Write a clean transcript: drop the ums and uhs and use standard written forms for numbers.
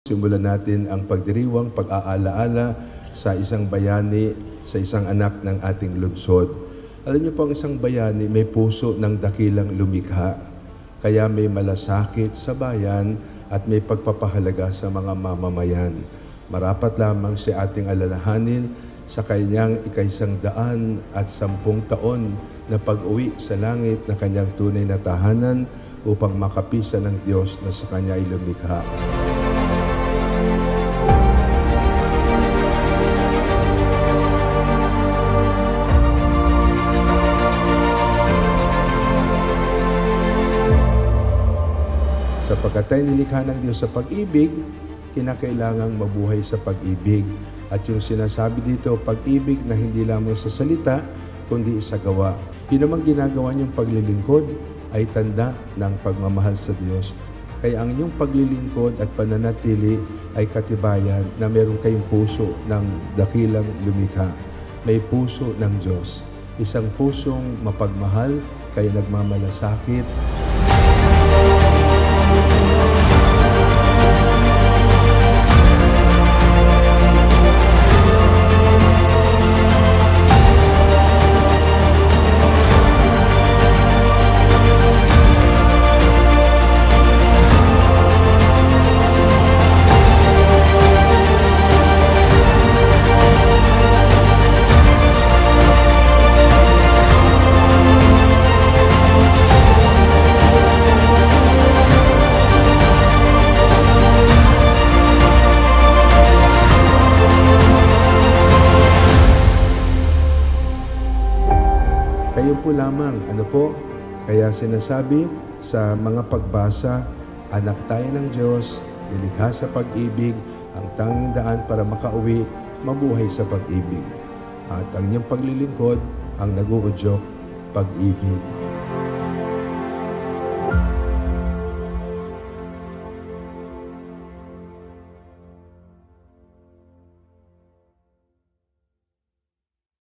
Simulan natin ang pagdiriwang, pag-aalaala sa isang bayani, sa isang anak ng ating lungsod. Alam niyo po, ang isang bayani may puso ng dakilang lumikha, kaya may malasakit sa bayan at may pagpapahalaga sa mga mamamayan. Marapat lamang si ating alalahanin sa kanyang 110 taon na pag-uwi sa langit na kanyang tunay na tahanan upang makapisa ng Diyos na sa kanya ay lumikha. Sapagkat tayo nilikha ng Diyos sa pag-ibig, kinakailangang mabuhay sa pag-ibig. At yung sinasabi dito, pag-ibig na hindi lamang sa salita, kundi sa gawa. Yun namang ginagawa niyong paglilingkod ay tanda ng pagmamahal sa Diyos. Kaya ang inyong paglilingkod at pananatili ay katibayan na meron kayong puso ng dakilang lumikha. May puso ng Diyos. Isang pusong mapagmahal, kaya nagmamalasakit. Kayo po lamang, Kaya sinasabi sa mga pagbasa, anak tayo ng Diyos, nilikha sa pag-ibig, ang tanging daan para makauwi, mabuhay sa pag-ibig. At ang inyong paglilingkod, ang nag-uudyok, pag-ibig.